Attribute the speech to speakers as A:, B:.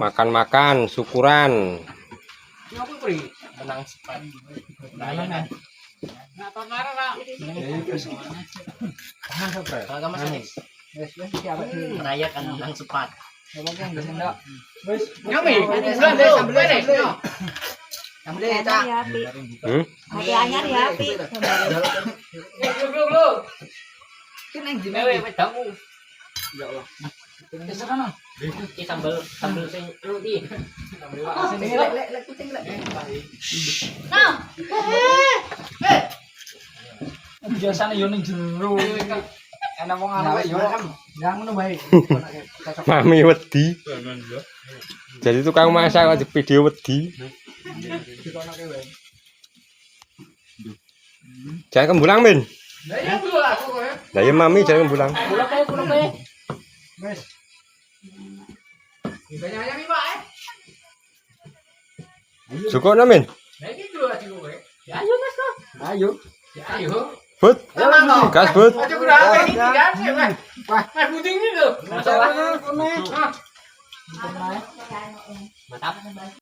A: Makan-makan syukuran.
B: Merayakan menang cepat.
C: Hadiahnya di hati.
B: Sambal sing roti.
D: Biasane yo ning jero. Enak wong arek yo. Yang ngono bae.
A: Mami wedi. Jadi tukang masak kok di video wedi. Jangan kembulang, Min. Lah ya mami jangan kembulang.
B: Pulang kae.
D: Wes.
A: Cukup na, Min.
B: Ayo Mas kok.
D: Ayo.
A: Bud. Gas, Bud.
B: Mantap.